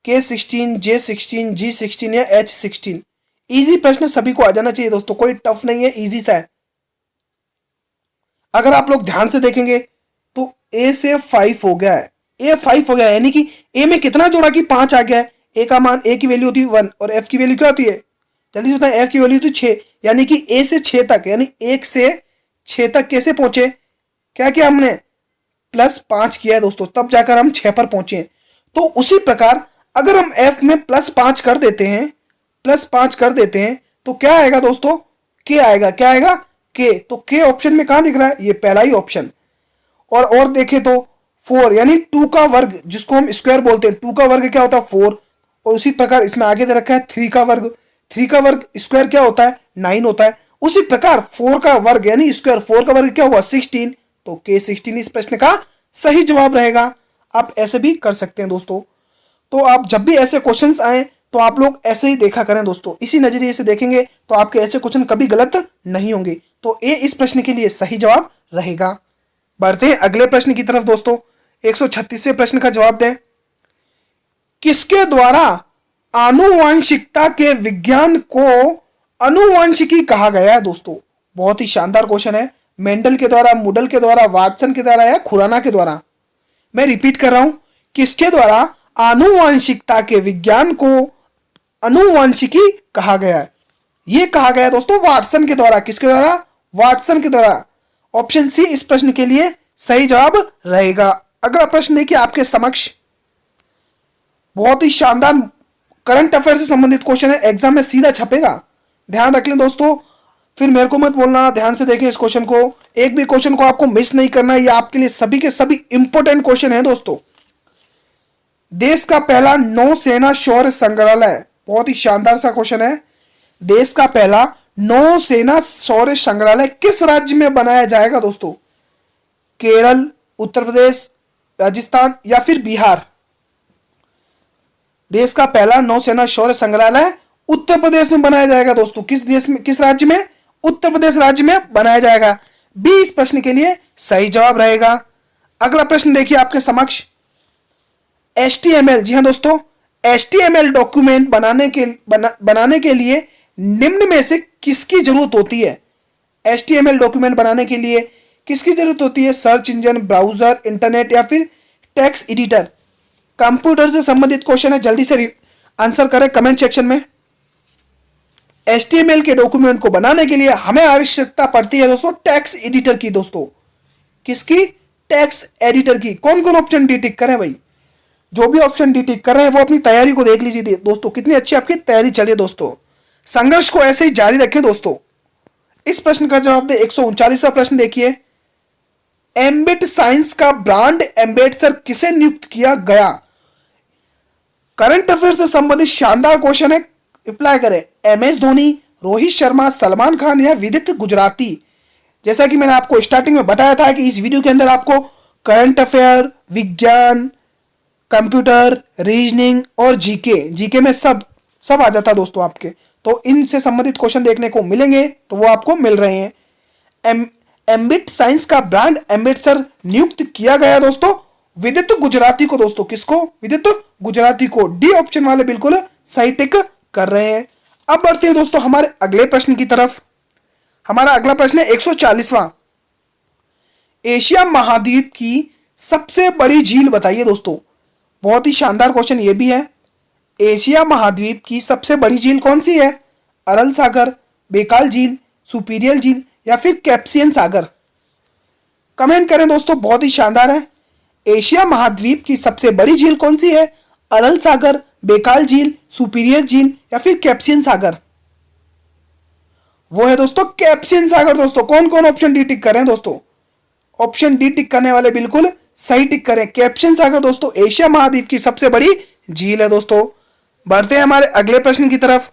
K16, J16, G16 या H16? इजी प्रश्न सभी को आ जाना चाहिए दोस्तों, कोई टफ नहीं है, इजी सा है। अगर आप लोग ध्यान से देखेंगे तो A से 5 हो गया है, A 5 हो गया है, यानी कि A में कितना जोड़ा कि 5 आ गया है। A का मान, A की वैल्यू होती है 1 और F की वैल्यू क्या होती है? जल्दी से बताएं। F की वैल्यू होती है 6, यानी कि A से 6 तक, यानी 1 से 6 तक कैसे पहुंचे? क्या किया हमने? +5 किया है दोस्तों, तब जाकर हम 6 पर पहुंचे। तो उसी प्रकार अगर हम F में +5 कर देते हैं, +5 कर देते हैं तो क्या आएगा दोस्तों? K आएगा। क्या आएगा? K। तो K ऑप्शन में कहां दिख रहा है? ये पहला ही ऑप्शन। और देखें तो 4 यानी 2 का वर्ग जिसको हम स्क्वायर बोलते हैं, 2 का वर्ग क्या होता है 4। और उसी प्रकार इसमें आगे दे रखा है 3 का वर्ग, 3 का वर्ग स्क्वायर क्या होता है 9 होता है। उसी प्रकार 4 का वर्ग यानी स्क्वायर 4 का वर्ग क्या हुआ 16, तो के 16 इस प्रश्न का सही जवाब रहेगा। आप ऐसे भी कर सकते हैं दोस्तों। तो आप जब भी ऐसे क्वेश्चंस आए तो आप लोग ऐसे ही देखा करें दोस्तों, इसी नजरिए से देखेंगे तो आपके ऐसे क्वेश्चन कभी गलत नहीं होंगे। तो ए इस प्रश्न के लिए सही जवाब रहेगा। बढ़ते हैं अगले प्रश्न की तरफ दोस्तों। 136वें प्रश्न का जवाब दें। किसके द्वारा आनुवांशिकता के विज्ञान को आनुवांशिकी कहा गया है दोस्तों? बहुत ही शानदार क्वेश्चन है। मेंडल के द्वारा, मुडल के द्वारा, वाटसन के द्वारा या खुराना के द्वारा? मैं रिपीट कर रहा हूं, किसके द्वारा आनुवांशिकता के विज्ञान को आनुवांशिकी कहा गया है? यह कहा गया दोस्तों वाटसन के द्वारा। किसके द्वारा? वाटसन के द्वारा। ऑप्शन सी इस प्रश्न के लिए सही जवाब रहेगा। अगला प्रश्न देखिए आपके समक्ष, बहुत ही शानदार करंट अफेयर से संबंधित क्वेश्चन है, एग्जाम में सीधा छपेगा, ध्यान रख लें दोस्तों। फिर मेरे को मत बोलना, ध्यान से देखें इस क्वेश्चन को, एक भी क्वेश्चन को आपको मिस नहीं करना है। ये आपके लिए सभी के सभी इंपॉर्टेंट क्वेश्चन है दोस्तों। देश का पहला नौसेना शौर्य संग्रहालय, बहुत ही शानदार सा क्वेश्चन है। देश का पहला नौसेना शौर्य संग्रहालय किस राज्य में बनाया जाएगा दोस्तों? केरल, उत्तर प्रदेश, राजस्थान या फिर बिहार? देश का पहला नौसेना शौर्य संग्रहालय उत्तर प्रदेश में बनाया जाएगा दोस्तों। किस देश में, किस राज्य में? उत्तर प्रदेश राज्य में बनाया जाएगा। बी इस प्रश्न के लिए सही जवाब रहेगा। अगला प्रश्न देखिए आपके समक्ष, HTML, जी हां दोस्तों, HTML डॉक्यूमेंट बनाने के लिए निम्न में से किसकी जरूरत होती है? HTML डॉक्यूमेंट बनाने के लिए किसकी जरूरत होती है? सर्च इंजन, ब्राउजर, इंटरनेट या फिर टेक्स्ट एडिटर? कंप्यूटर से संबंधित क्वेश्चन है, जल्दी से आंसर करें कमेंट सेक्शन में। HTML के डॉक्यूमेंट को बनाने के लिए हमें आवश्यकता पड़ती है दोस्तों टेक्स्ट एडिटर की। दोस्तों किसकी? टेक्स्ट एडिटर की। कौन कौन ऑप्शन डी टिक करें भाई? जो भी ऑप्शन डी टिक कर रहे हैं वो अपनी तैयारी को देख लीजिए दोस्तों, कितनी अच्छी आपकी तैयारी चलिए दोस्तों। संघर्ष को ऐसे ही जारी रखें दोस्तों। इस प्रश्न का जवाब दे। 139वां प्रश्न देखिए, एम्बिट साइंस का ब्रांड एम्बेसडर किसे नियुक्त किया गया? करंट अफेयर से संबंधित शानदार क्वेश्चन है, रिप्लाई करें। MS धोनी, रोहित शर्मा, सलमान खान या विदित गुजराती? जैसा कि मैंने आपको स्टार्टिंग में बताया था कि इस वीडियो के अंदर आपको करंट अफेयर, विज्ञान, कंप्यूटर, रीजनिंग और जीके में सब आ जाता है दोस्तों आपके। तो इनसे संबंधित क्वेश्चन देखने को मिलेंगे, तो वो आपको मिल रहे हैं। एम्बिट साइंस का ब्रांड एम्बेसडर नियुक्त किया गया दोस्तों विदित गुजराती को। दोस्तों किसको? विदित गुजराती को। डी ऑप्शन वाले बिल्कुल सही टिक कर रहे हैं। अब बढ़ते हैं दोस्तों हमारे अगले प्रश्न की तरफ। हमारा अगला प्रश्न है 140वां, एशिया महाद्वीप की सबसे बड़ी झील बताइए दोस्तों। बहुत ही शानदार क्वेश्चन ये भी है। एशिया महाद्वीप की सबसे बड़ी झील कौन सी है? अरल सागर, बेकाल झील, सुपीरियर झील या फिर कैप्सियन सागर? कमेंट करें दोस्तों, बहुत ही शानदार है। एशिया महाद्वीप की सबसे बड़ी झील कौन सी है? अरल सागर, बेकाल झील, सुपीरियर झील या फिर कैप्सियन सागर? वो है दोस्तों कैप्सियन सागर। दोस्तों कौन कौन ऑप्शन डी टिक करें दोस्तों? ऑप्शन डी टिक करने वाले बिल्कुल सही टिक करें। कैप्सियन सागर दोस्तों एशिया महाद्वीप की सबसे बड़ी झील है दोस्तों। बढ़ते हैं हमारे अगले प्रश्न की तरफ।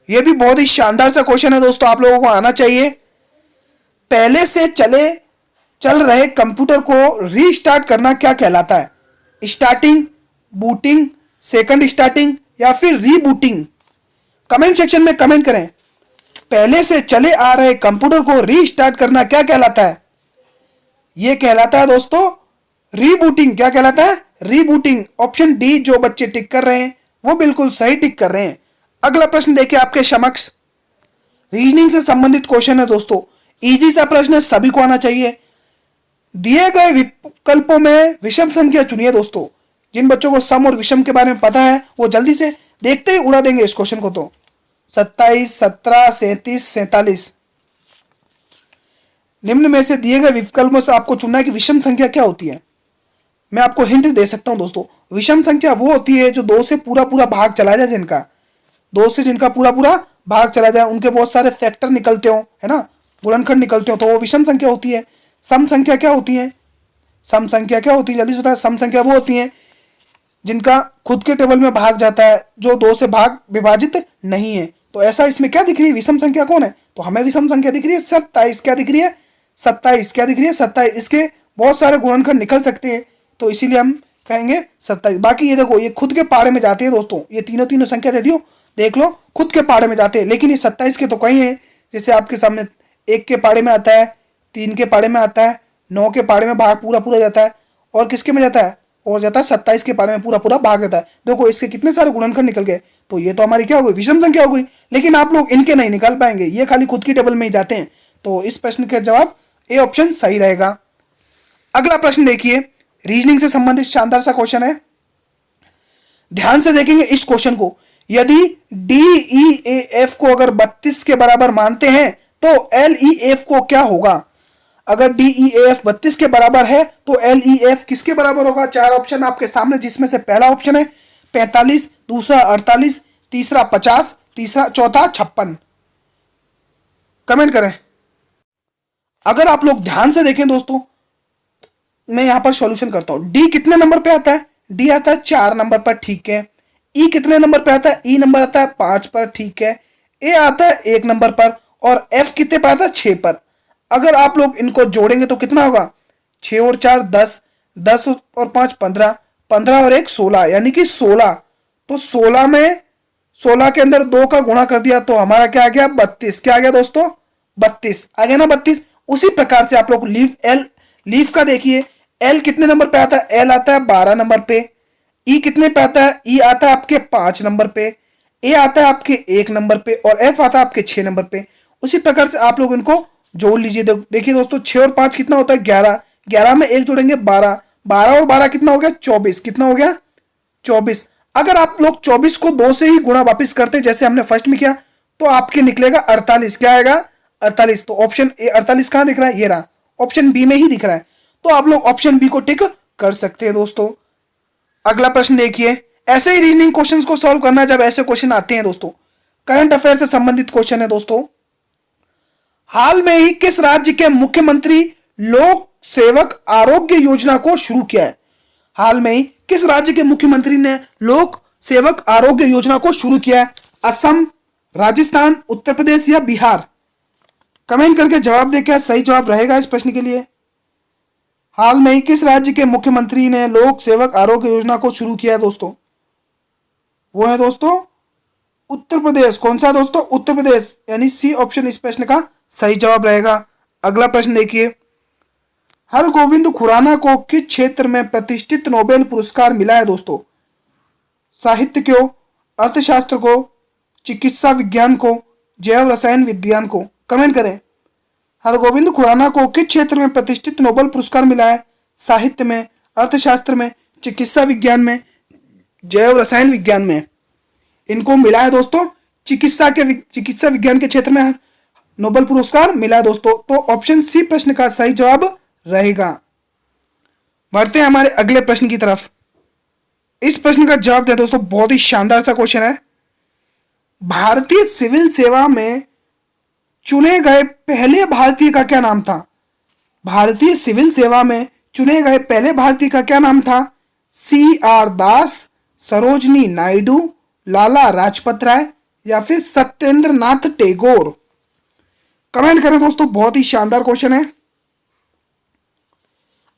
यह भी बहुत ही शानदार सा क्वेश्चन है दोस्तों, आप लोगों को आना चाहिए। पहले से चल रहे कंप्यूटर को रीस्टार्ट करना क्या कहलाता है? स्टार्टिंग, बूटिंग, सेकंड स्टार्टिंग या फिर रीबूटिंग? कमेंट सेक्शन में कमेंट करें। पहले से चले आ रहे कंप्यूटर को रीस्टार्ट करना क्या कहलाता है? यह कहलाता है दोस्तों रीबूटिंग। क्या कहलाता है? रीबूटिंग। ऑप्शन डी जो बच्चे टिक कर रहे हैं वो बिल्कुल सही टिक कर रहे हैं। अगला प्रश्न देखिए आपके समक्ष, रीजनिंग से संबंधित क्वेश्चन है दोस्तों। इजी सा प्रश्न है, सभी को आना चाहिए। दिए गए विकल्पों में विषम संख्या चुनिए दोस्तों। जिन बच्चों को सम और विषम के बारे में पता है वो जल्दी से देखते ही उड़ा देंगे इस क्वेश्चन को। तो 27, 17, 37, 47 निम्न में से दिए गए विकल्पों से आपको चुनना है कि विषम संख्या क्या होती है। मैं आपको हिंट दे सकता हूं दोस्तों, विषम संख्या वो होती है जो 2 से पूरा भाग चला जाए, जिनका 2 से जिनका पूरा भाग चला जाए, उनके बहुत सारे फैक्टर निकलते हो, है ना, गुणनखंड निकलते हो, तो वो विषम संख्या होती है। सम संख्या क्या होती है? सम संख्या क्या होती है, जल्दी से बताएं। सम संख्या वो होती है जिनका खुद के टेबल में भाग जाता है, जो दो से भाग विभाजित नहीं है। तो ऐसा इसमें क्या दिख रही है, विषम संख्या कौन है, तो हमें विषम संख्या दिख रही है 27। क्या दिख रही है, 27। क्या दिख रही है, 27। इसके बहुत सारे गुणनखंड निकल सकते हैं, तो इसीलिए हम कहेंगे 27। बाकी ये देखो, ये खुद के पाड़े में जाते हैं दोस्तों, ये तीनों तीनों संख्या दे दियो, देख लो खुद के पाड़े में जाते हैं। लेकिन ये 27 के तो कहीं है, जैसे आपके सामने 1 के पाड़े में आता है, 3 के पाड़े में आता है, 9 के पाड़े में भाग पूरा पूरा जाता है, और किसके में जाता है, और जाता है 27 के पाड़े में पूरा पूरा भाग जाता है। देखो इसके कितने सारे गुणनखंड निकल गए, तो ये तो हमारी क्या हो गई, विषम संख्या हो गई। लेकिन आप लोग इनके नहीं निकाल पाएंगे, ये खाली खुद की टेबल में ही जाते हैं। तो इस प्रश्न का जवाब ए ऑप्शन सही रहेगा। अगला प्रश्न देखिए, रीजनिंग से संबंधित शानदार सा क्वेश्चन है, ध्यान से देखेंगे इस क्वेश्चन को। यदि डी ई ए एफ को अगर 32 के बराबर मानते हैं तो एल ई एफ को क्या होगा। अगर डी ई ए एफ 32 के बराबर है तो एल ई एफ किसके बराबर होगा। चार ऑप्शन आपके सामने, जिसमें से पहला ऑप्शन है 45, दूसरा 48, तीसरा 50, तीसरा चौथा 56। कमेंट करें। अगर आप लोग ध्यान से देखें दोस्तों, मैं यहां पर सॉल्यूशन करता हूं। डी कितने नंबर पे आता है, डी आता है 4 नंबर पर, ठीक है। ई कितने नंबर पे आता है, ई नंबर आता है 5 पर, ठीक है। ए आता है 1 नंबर पर, और एफ कितने पे आता है 6 पर। अगर आप लोग इनको जोड़ेंगे तो कितना होगा, 6 और 4 10, 10 और 5 15, 15 और 1 16, यानी कि 16। तो 16 में 16 के अंदर 2 का गुणा कर दिया तो हमारा क्या आ गया, 32। क्या आ गया दोस्तों, 32 आ गया ना, 32। उसी प्रकार से आप लोग लीफ का देखिए, एल कितने नंबर पे आता है, एल आता है 12 नंबर पे। ई कितने पे आता है, ई आता है आपके 5 नंबर पे। ए आता है आपके 1 नंबर पे, और एफ आता है आपके 6 नंबर पे। उसी प्रकार से आप लोग इनको जोड़ लीजिए। देखिए दोस्तों, 6 और 5 कितना होता है, 11, 11 में 1 जोड़ेंगे 12, 12 और 12 कितना हो गया, 24। कितना हो गया, 24। अगर आप लोग 24 को 2 से ही गुणा वापिस करते जैसे हमने फर्स्ट में किया, तो आपके निकलेगा 48। क्या आएगा, 48। तो ऑप्शन ए 48 कहां दिख रहा है, ये रहा, ऑप्शन बी में ही दिख रहा है। तो आप लोग ऑप्शन बी को टिक कर सकते हैं दोस्तों। अगला प्रश्न देखिए, ऐसे ही रीजनिंग क्वेश्चंस को सॉल्व करना जब ऐसे क्वेश्चन आते हैं दोस्तों, करंट अफेयर से संबंधित क्वेश्चन है दोस्तों। हाल में ही किस राज्य के मुख्यमंत्री लोक सेवक आरोग्य योजना को शुरू किया है। हाल में ही किस राज्य के मुख्यमंत्री ने लोक सेवक आरोग्य योजना को शुरू किया है। असम, राजस्थान, उत्तर प्रदेश या बिहार। कमेंट करके जवाब दे, क्या सही जवाब रहेगा इस प्रश्न के लिए। हाल में ही किस राज्य के मुख्यमंत्री ने लोक सेवक आरोग्य योजना को शुरू किया है दोस्तों, वो है दोस्तों उत्तर प्रदेश। कौन सा दोस्तों, उत्तर प्रदेश, यानी सी ऑप्शन इस प्रश्न का सही जवाब रहेगा। अगला प्रश्न देखिए, हरगोविंद खुराना को किस क्षेत्र में प्रतिष्ठित नोबेल पुरस्कार मिला है दोस्तों। साहित्य को, अर्थशास्त्र को, चिकित्सा विज्ञान को, जैव रसायन विज्ञान को। कमेंट करें। हरगोविंद खुराना को किस क्षेत्र में प्रतिष्ठित नोबेल पुरस्कार मिला है। साहित्य में, अर्थशास्त्र में, चिकित्सा विज्ञान में, जैव रसायन विज्ञान में। इनको मिला है दोस्तों चिकित्सा विज्ञान के क्षेत्र में नोबेल पुरस्कार मिला है दोस्तों। तो ऑप्शन सी प्रश्न का सही जवाब रहेगा। बढ़ते हैं हमारे अगले प्रश्न की तरफ। इस प्रश्न का जवाब दें दोस्तों, बहुत ही शानदार सा क्वेश्चन है। भारतीय सिविल सेवा में चुने गए पहले भारतीय का क्या नाम था। भारतीय सिविल सेवा में चुने गए पहले भारतीय का क्या नाम था। सी आर दास, सरोजनी नायडू, लाला लाजपत राय या फिर सत्येंद्र नाथ टैगोर। कमेंट करें दोस्तों, बहुत ही शानदार क्वेश्चन है।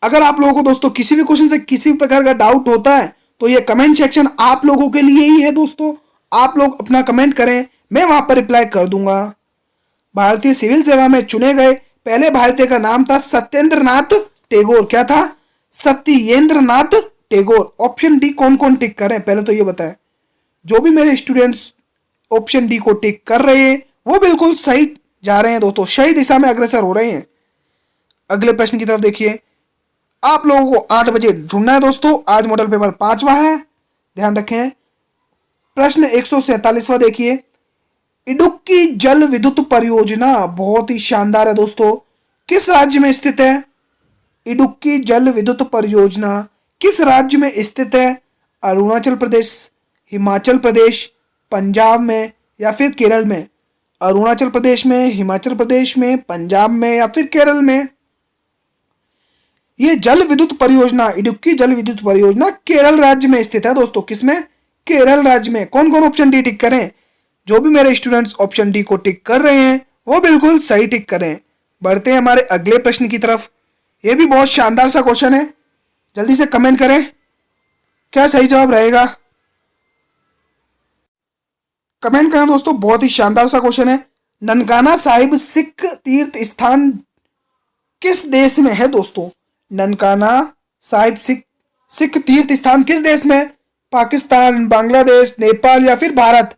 अगर आप लोगों को दोस्तों किसी भी क्वेश्चन से किसी भी प्रकार का डाउट होता है तो ये कमेंट सेक्शन आप लोगों के लिए ही है दोस्तों। आप लोग अपना कमेंट करें, मैं वहां पर रिप्लाई कर दूंगा। भारतीय सिविल सेवा में चुने गए पहले भारतीय का नाम था सत्येंद्र नाथ टैगोर। क्या था, सत्येंद्र नाथ टैगोर। ऑप्शन डी कौन कौन टिक करें पहले तो ये बताएं। जो भी मेरे स्टूडेंट्स ऑप्शन डी को टिक कर रहे हैं वो बिल्कुल सही जा रहे हैं दोस्तों, सही दिशा में अग्रसर हो रहे हैं। अगले प्रश्न की तरफ देखिए, आप लोगों को 8 बजे ढूंढना है दोस्तों। आज मॉडल पेपर 5वां है, ध्यान रखें। प्रश्न 147वां देखिए, इडुक्की जल विद्युत परियोजना बहुत ही शानदार है दोस्तों, किस राज्य में स्थित है। इडुक्की जल विद्युत परियोजना किस राज्य में स्थित है। अरुणाचल प्रदेश, हिमाचल प्रदेश, पंजाब में या फिर केरल में। अरुणाचल प्रदेश में, हिमाचल प्रदेश में, पंजाब में या फिर केरल में। ये जल विद्युत परियोजना, इडुक्की जल विद्युत परियोजना केरल राज्य में स्थित है दोस्तों। किसमें? केरल राज्य में। कौन कौन ऑप्शन डी टिक करें? जो भी मेरे स्टूडेंट्स ऑप्शन डी को टिक कर रहे हैं वो बिल्कुल सही टिक करें। बढ़ते हैं हमारे अगले प्रश्न की तरफ। ये भी बहुत शानदार सा क्वेश्चन है, जल्दी से कमेंट करें क्या सही जवाब रहेगा। कमेंट करें दोस्तों, बहुत ही शानदार सा क्वेश्चन है। ननकाना साहिब सिख तीर्थ स्थान किस देश में है दोस्तों? ननकाना साहिब सिख तीर्थ स्थान किस देश में? पाकिस्तान, बांग्लादेश, नेपाल या फिर भारत?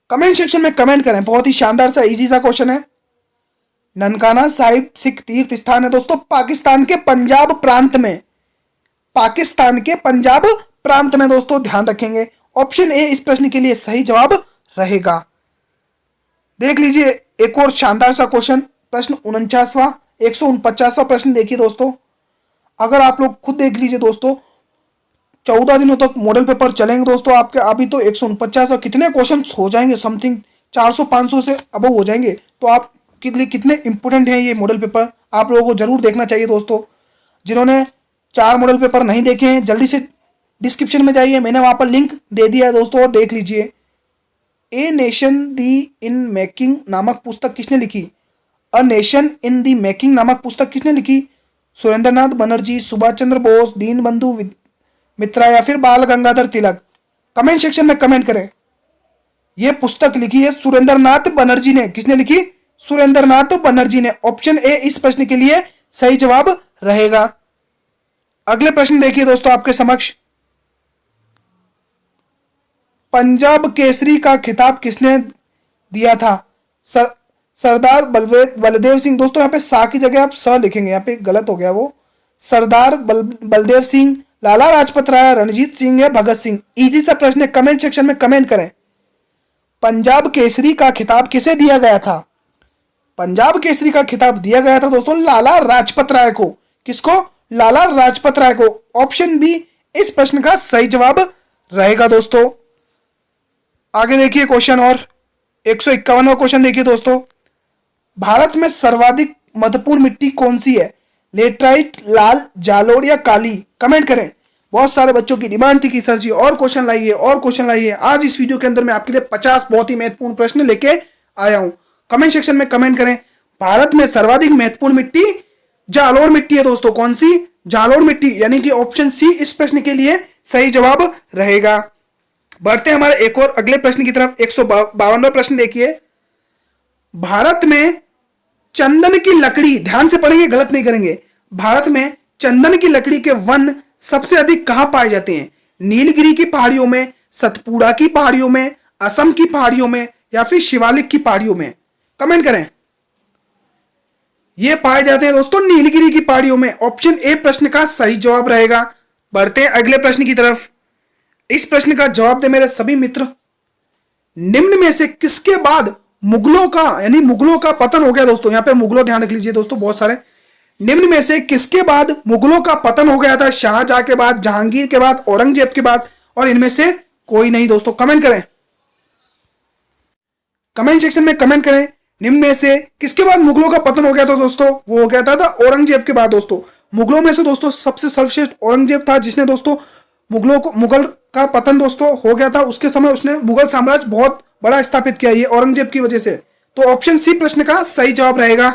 कमेंट सेक्शन में कमेंट करें। बहुत ही शानदार सा इजी सा क्वेश्चन है। ननकाना साहिब सिख तीर्थ स्थान है दोस्तों पाकिस्तान के पंजाब प्रांत में। पाकिस्तान के पंजाब प्रांत में दोस्तों, ध्यान रखेंगे। ऑप्शन ए इस प्रश्न के लिए सही जवाब रहेगा। देख लीजिए एक और शानदार सा क्वेश्चन, प्रश्न 49वां 149वां प्रश्न देखिए दोस्तों। अगर आप लोग खुद देख लीजिए दोस्तों, 14 दिनों तक मॉडल पेपर चलेंगे दोस्तों आपके। अभी तो 149 कितने क्वेश्चन हो जाएंगे, समथिंग 400-500 से अब हो जाएंगे। तो आपके लिए कितने इंपॉर्टेंट है ये मॉडल पेपर, आप लोगों को जरूर देखना चाहिए दोस्तों। जिन्होंने 4 मॉडल पेपर नहीं देखे हैं जल्दी से डिस्क्रिप्शन में जाइए, मैंने वहां पर लिंक दे दिया है दोस्तों, और देख लीजिए। A nation the in making नामक पुस्तक किसने लिखी? A nation in the making नामक पुस्तक किसने लिखी? सुरेंद्रनाथ बनर्जी, सुभाष चंद्र बोस, दीन बंधु मित्रा या फिर बाल गंगाधर तिलक? कमेंट सेक्शन में कमेंट करें। यह पुस्तक लिखी है सुरेंद्रनाथ बनर्जी ने। किसने लिखी? सुरेंद्रनाथ बनर्जी ने। ऑप्शन ए इस प्रश्न के लिए सही जवाब रहेगा। अगले प्रश्न देखिए दोस्तों आपके समक्ष। पंजाब केसरी का खिताब किसने दिया था? सरदार बलदेव सिंह। दोस्तों यहाँ पे सा की जगह आप स लिखेंगे, यहाँ पे गलत हो गया वो। सरदार बलदेव सिंह, लाला लाजपत राय, रणजीत सिंह या भगत सिंह? इजी सा प्रश्न है, कमेंट सेक्शन में कमेंट करें। पंजाब केसरी का खिताब किसे दिया गया था? पंजाब केसरी का खिताब दिया गया था दोस्तों लाला लाजपत राय को। किसको? लाला लाजपत राय को। ऑप्शन बी इस प्रश्न का सही जवाब रहेगा दोस्तों। आगे देखिए क्वेश्चन, और 151वां क्वेश्चन देखिए दोस्तों। भारत में सर्वाधिक महत्वपूर्ण मिट्टी कौन सी है? लेटराइट, लाल, जालोर या काली? कमेंट करें। बहुत सारे बच्चों की डिमांड थी कि सर जी और क्वेश्चन लाइए और क्वेश्चन लाइए। आज इस वीडियो के अंदर मैं आपके लिए 50 बहुत ही महत्वपूर्ण प्रश्न लेके आया हूं। कमेंट सेक्शन में कमेंट करें। भारत में सर्वाधिक महत्वपूर्ण मिट्टी जालोर मिट्टी है दोस्तों। कौन सी? जालोर मिट्टी, यानी कि ऑप्शन सी इस प्रश्न के लिए सही जवाब रहेगा। बढ़ते हैं हमारे एक और अगले प्रश्न की तरफ। 152वां प्रश्न देखिए। भारत में चंदन की लकड़ी, ध्यान से पढ़ेंगे गलत नहीं करेंगे। भारत में चंदन की लकड़ी के वन सबसे अधिक कहां पाए जाते हैं? नीलगिरी की पहाड़ियों में, सतपुड़ा की पहाड़ियों में, असम की पहाड़ियों में या फिर शिवालिक की पहाड़ियों में? कमेंट करें। ये पाए जाते हैं दोस्तों नीलगिरी की पहाड़ियों में। ऑप्शन ए प्रश्न का सही जवाब रहेगा। बढ़ते हैं अगले प्रश्न की तरफ। इस प्रश्न का जवाब दे मेरे सभी मित्र। निम्न में से किसके बाद मुगलों का, यानी मुगलों का पतन हो गया दोस्तों? यहां पे मुगलों ध्यान रख लीजिए दोस्तों बहुत सारे। निम्न में से किसके बाद मुगलों का पतन हो गया था? शाहजहां के बाद, जहांगीर के बाद, औरंगजेब के बाद, और इनमें से कोई नहीं दोस्तों? कमेंट करें। कमेंट सेक्शन में कमेंट करें। निम्न में से किसके बाद मुगलों का पतन हो गया था दोस्तों? वो हो गया था औरंगजेब के बाद दोस्तों। मुगलों में से दोस्तों सबसे सर्वश्रेष्ठ औरंगजेब था, जिसने दोस्तों मुगल का पतन दोस्तों हो गया था। उसके समय उसने मुगल साम्राज्य बहुत बड़ा स्थापित किया, ये औरंगजेब की वजह से। तो ऑप्शन सी प्रश्न का सही जवाब रहेगा।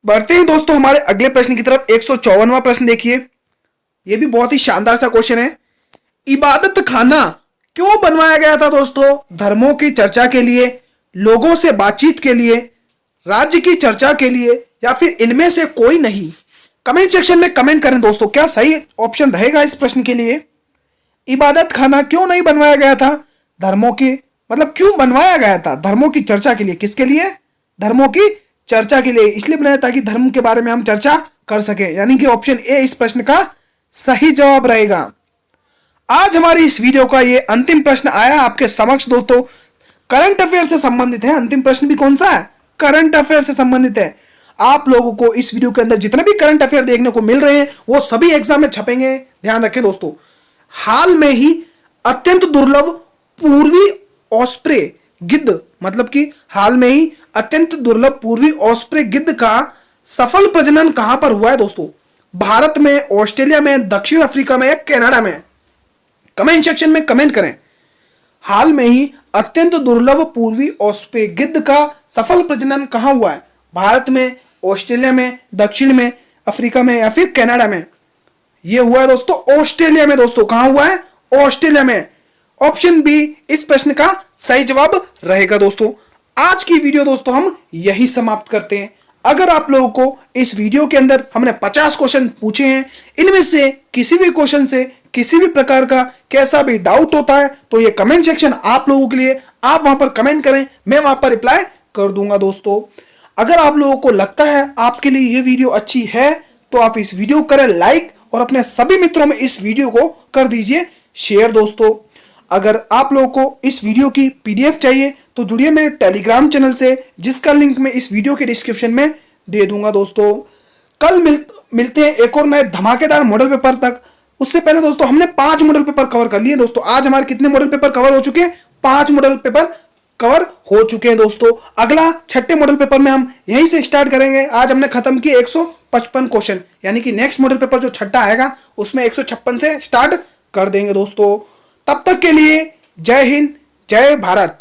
बढ़ते हैं दोस्तों हमारे अगले प्रश्न की तरफ। 154वां प्रश्न देखिए। यह भी बहुत ही शानदार सा क्वेश्चन है। इबादत खाना क्यों बनवाया गया था दोस्तों? धर्मों की चर्चा के लिए, लोगों से बातचीत के लिए, राज्य की चर्चा के लिए, या फिर इनमें से कोई नहीं? कमेंट सेक्शन में कमेंट करें दोस्तों, क्या सही ऑप्शन रहेगा इस प्रश्न के लिए। इबादत खाना क्यों नहीं बनवाया गया था? धर्मों की, मतलब क्यों बनवाया गया था? धर्मों की चर्चा के लिए। किसके लिए? धर्मों की चर्चा के लिए। इसलिए बनाया ताकि धर्म के बारे में हम चर्चा कर सके, यानी कि ऑप्शन ए इस प्रश्न का सही जवाब रहेगा। आज हमारी इस वीडियो का ये अंतिम प्रश्न आया आपके समक्ष दोस्तों। करंट अफेयर से संबंधित है। अंतिम प्रश्न भी कौन सा है? करंट अफेयर से संबंधित है। आप लोगों को इस वीडियो के अंदर जितने भी करंट अफेयर देखने को मिल रहे हैं वो सभी एग्जाम में छपेंगे, ध्यान रखें दोस्तों। हाल में ही अत्यंत दुर्लभ पूर्वी ऑस्प्रे गिद्ध, मतलब कि हाल में ही अत्यंत दुर्लभ पूर्वी ऑस्प्रे गिद्ध का सफल प्रजनन कहां पर हुआ है दोस्तों? भारत में, ऑस्ट्रेलिया में, दक्षिण अफ्रीका में या कनाडा में? कमेंट सेक्शन में कमेंट करें। हाल में ही अत्यंत दुर्लभ पूर्वी ओस्प्रे गिद्ध का सफल प्रजनन कहां हुआ है? भारत में, ऑस्ट्रेलिया में, दक्षिण में अफ्रीका में या फिर कनाडा में? ये हुआ है दोस्तों ऑस्ट्रेलिया में। दोस्तों कहां हुआ है? ऑस्ट्रेलिया में। ऑप्शन बी इस प्रश्न का सही जवाब रहेगा। दोस्तों आज की वीडियो दोस्तों हम यही समाप्त करते हैं। अगर आप लोगों को इस वीडियो के अंदर हमने 50 क्वेश्चन पूछे हैं, इनमें से किसी भी क्वेश्चन से किसी भी प्रकार का कैसा भी डाउट होता है तो ये कमेंट सेक्शन आप लोगों के लिए, आप वहां पर कमेंट करें, मैं वहां पर रिप्लाई कर दूंगा। दोस्तों अगर आप लोगों को लगता है आपके लिए ये वीडियो अच्छी है तो आप इस वीडियो को करें लाइक और अपने सभी मित्रों में इस वीडियो को कर दीजिए शेयर। दोस्तों अगर आप लोगों को इस वीडियो की पीडीएफ चाहिए तो जुड़िए मेरे टेलीग्राम चैनल से, जिसका लिंक मैं इस वीडियो के डिस्क्रिप्शन में दे दूंगा। दोस्तों कल मिलते हैं एक और नए धमाकेदार मॉडल पेपर तक। उससे पहले दोस्तों हमने 5 मॉडल पेपर कवर कर लिए। दोस्तों आज हमारे कितने मॉडल पेपर कवर हो चुके हैं? 5 मॉडल पेपर कवर हो चुके हैं। दोस्तों अगला 6ठे मॉडल पेपर में हम यहीं से स्टार्ट करेंगे। आज हमने खत्म किए 155 क्वेश्चन, यानी कि नेक्स्ट मॉडल पेपर जो 6ठा आएगा उसमें 156 से स्टार्ट कर देंगे। दोस्तों तब तक के लिए जय हिंद, जय भारत।